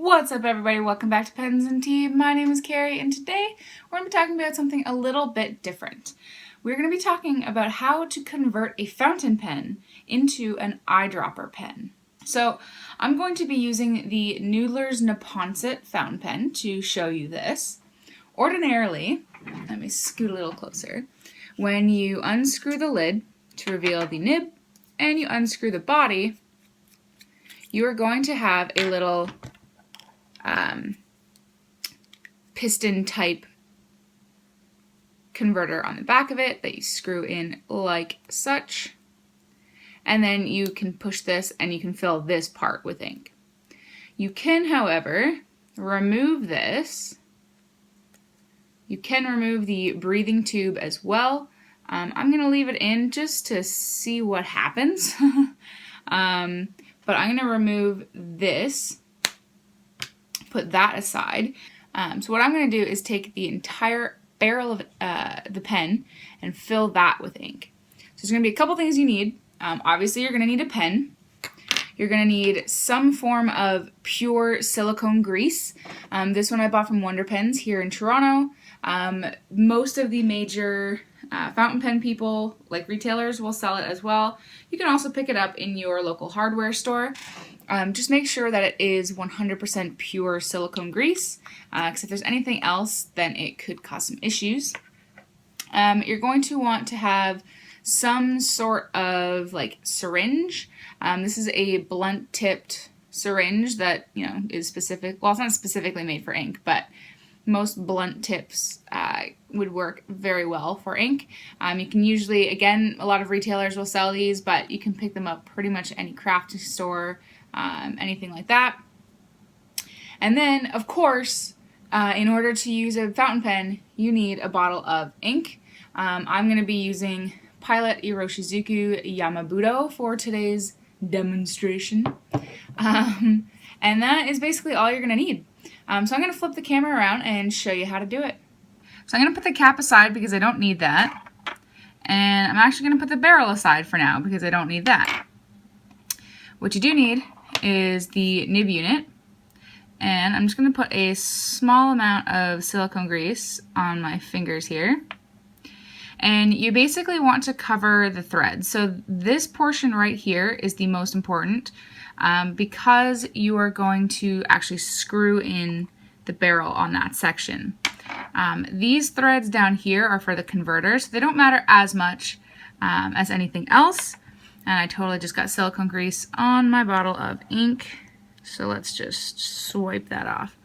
What's up, everybody? Welcome back to Pens and Tea. My name is Carrie, and today we're going to be talking about something a little bit different. We're going to be talking about how to convert a fountain pen into an eyedropper pen. So I'm going to be using the Noodlers neponset fountain pen to show you this. Ordinarily, let me scoot a little closer, when you unscrew the lid to reveal the nib and you unscrew the body, you are going to have a little piston type converter on the back of it that you screw in like such, and then you can push this and you can fill this part with ink. You can, however, remove this. You can remove the breathing tube as well. I'm going to leave it in just to see what happens. But I'm going to remove this, put that aside. So what I'm going to do is take the entire barrel of the pen and fill that with ink. So there's going to be a couple things you need. Obviously, you're going to need a pen. You're going to need some form of pure silicone grease. This one I bought from Wonder Pens here in Toronto. Most of the major fountain pen people, like retailers, will sell it as well. You can also pick it up in your local hardware store. Just make sure that it is 100% pure silicone grease, because if there's anything else, then it could cause some issues. You're going to want to have some sort of like syringe. This is a blunt-tipped syringe that, is specific. Well, it's not specifically made for ink, but most blunt tips would work very well for ink. You can usually, again, a lot of retailers will sell these, but you can pick them up pretty much any craft store, anything like that. And then, of course, in order to use a fountain pen, you need a bottle of ink. I'm going to be using Pilot Iroshizuku Yamabudo for today's demonstration. And that is basically all you're going to need. So I'm going to flip the camera around and show you how to do it. So I'm going to put the cap aside because I don't need that. And I'm actually going to put the barrel aside for now because I don't need that. What you do need is the nib unit. And I'm just going to put a small amount of silicone grease on my fingers here. And you basically want to cover the threads. So this portion right here is the most important because you are going to actually screw in the barrel on that section. These threads down here are for the converter, so they don't matter as much as anything else. And I totally just got silicone grease on my bottle of ink. So let's just swipe that off.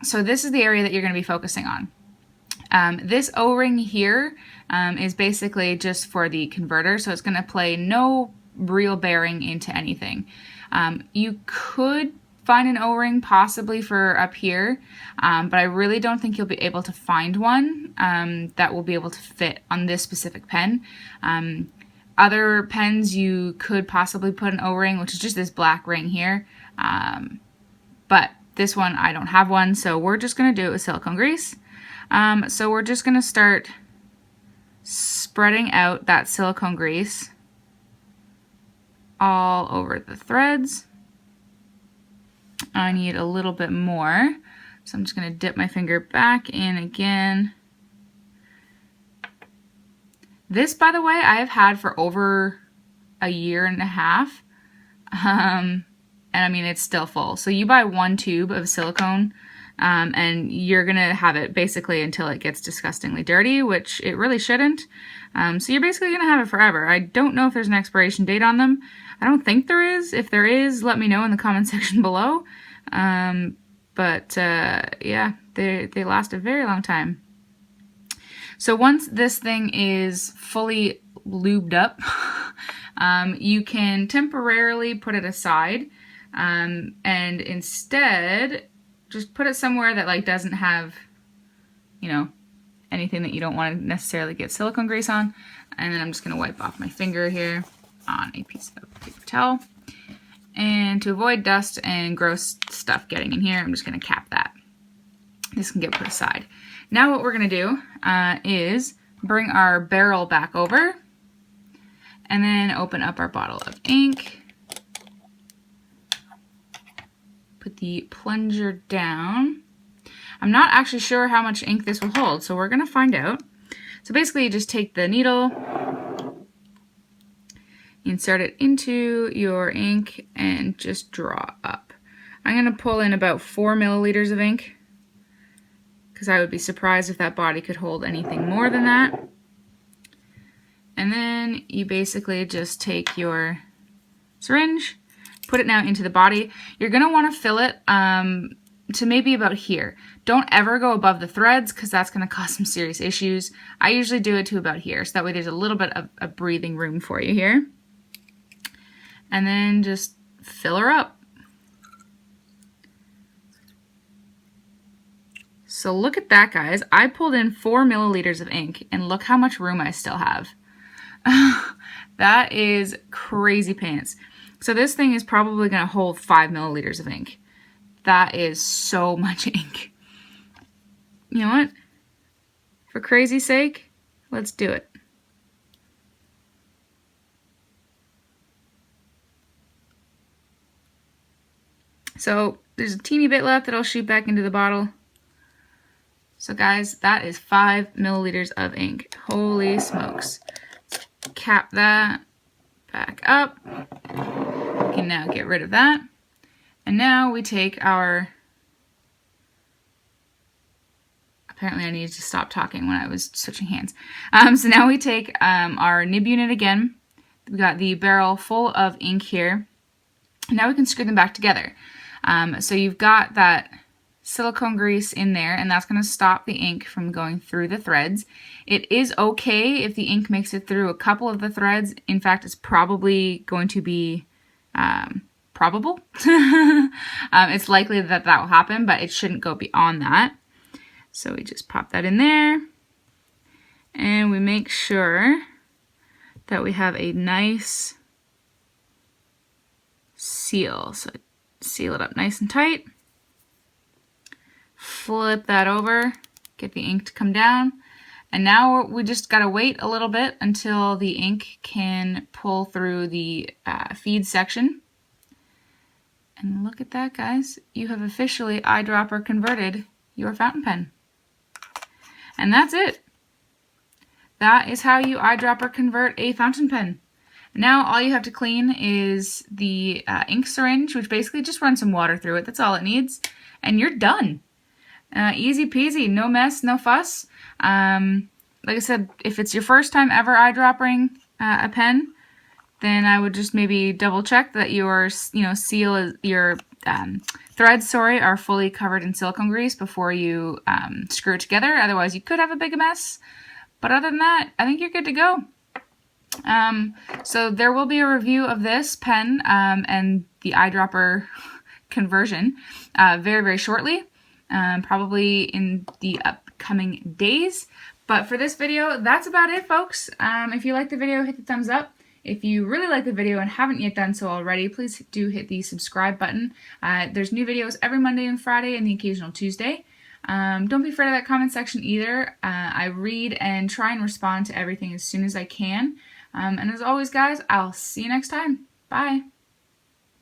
So this is the area that you're going to be focusing on. This O-ring here is basically just for the converter, so it's going to play no real bearing into anything. You could find an O-ring possibly for up here, but I really don't think you'll be able to find one that will be able to fit on this specific pen. Other pens you could possibly put an O-ring, which is just this black ring here, but this one I don't have one, so we're just going to do it with silicone grease. So we're just going to start spreading out that silicone grease all over the threads. I need a little bit more, so I'm just going to dip my finger back in again. This, by the way, I have had for over a year and a half, and I mean it's still full. So you buy one tube of silicone, and you're going to have it basically until it gets disgustingly dirty, which it really shouldn't. So you're basically going to have it forever. I don't know if there's an expiration date on them. I don't think there is. If there is, let me know in the comment section below. Yeah, they last a very long time. So once this thing is fully lubed up, you can temporarily put it aside, and instead just put it somewhere that like doesn't have, anything that you don't want to necessarily get silicone grease on. And then I'm just going to wipe off my finger here on a piece of paper towel. And to avoid dust and gross stuff getting in here, I'm just going to cap that. This can get put aside. Now what we're going to do is bring our barrel back over and then open up our bottle of ink. put the plunger down. I'm not actually sure how much ink this will hold, so we're going to find out. So basically you just take the needle, insert it into your ink, and just draw up. I'm going to pull in about 4 milliliters of ink, because I would be surprised if that body could hold anything more than that. And then you basically just take your syringe, put it now into the body. You're going to want to fill it to maybe about here. Don't ever go above the threads, because that's going to cause some serious issues. I usually do it to about here, so that way there's a little bit of a breathing room for you here. And then just fill her up. So look at that, guys. I pulled in 4 milliliters of ink, and look how much room I still have. That is crazy pants. So this thing is probably going to hold 5 milliliters of ink. That is so much ink. You know what? For crazy's sake, let's do it. So there's a teeny bit left that I'll shoot back into the bottle. So guys, that is 5 milliliters of ink. Holy smokes. Cap that back up. We can now get rid of that. And now we take our... Apparently I needed to stop talking when I was switching hands. So now we take our nib unit again. We've got the barrel full of ink here. Now we can screw them back together. So you've got that silicone grease in there, and that's going to stop the ink from going through the threads. It is okay if the ink makes it through a couple of the threads. In fact, it's probably going to be probable. It's likely that that will happen, but it shouldn't go beyond that. So we just pop that in there, and we make sure that we have a nice seal. So seal it up nice and tight. Flip that over, get the ink to come down, and now we just gotta wait a little bit until the ink can pull through the feed section. And look at that, guys. You have officially eyedropper converted your fountain pen. And that's it. That is how you eyedropper convert a fountain pen. Now all you have to clean is the ink syringe, which basically just runs some water through it. That's all it needs, and you're done. Easy peasy, no mess, no fuss. Like I said, if it's your first time ever eyedroppering a pen, then I would just maybe double check that your threads, are fully covered in silicone grease before you screw it together. Otherwise, you could have a big mess. But other than that, I think you're good to go. So there will be a review of this pen and the eyedropper conversion very, very shortly. Probably in the upcoming days. But for this video, that's about it, folks. If you liked the video, hit the thumbs up. If you really like the video and haven't yet done so already, please do hit the subscribe button. There's new videos every Monday and Friday and the occasional Tuesday. Don't be afraid of that comment section either. I read and try and respond to everything as soon as I can. And as always, guys, I'll see you next time. Bye.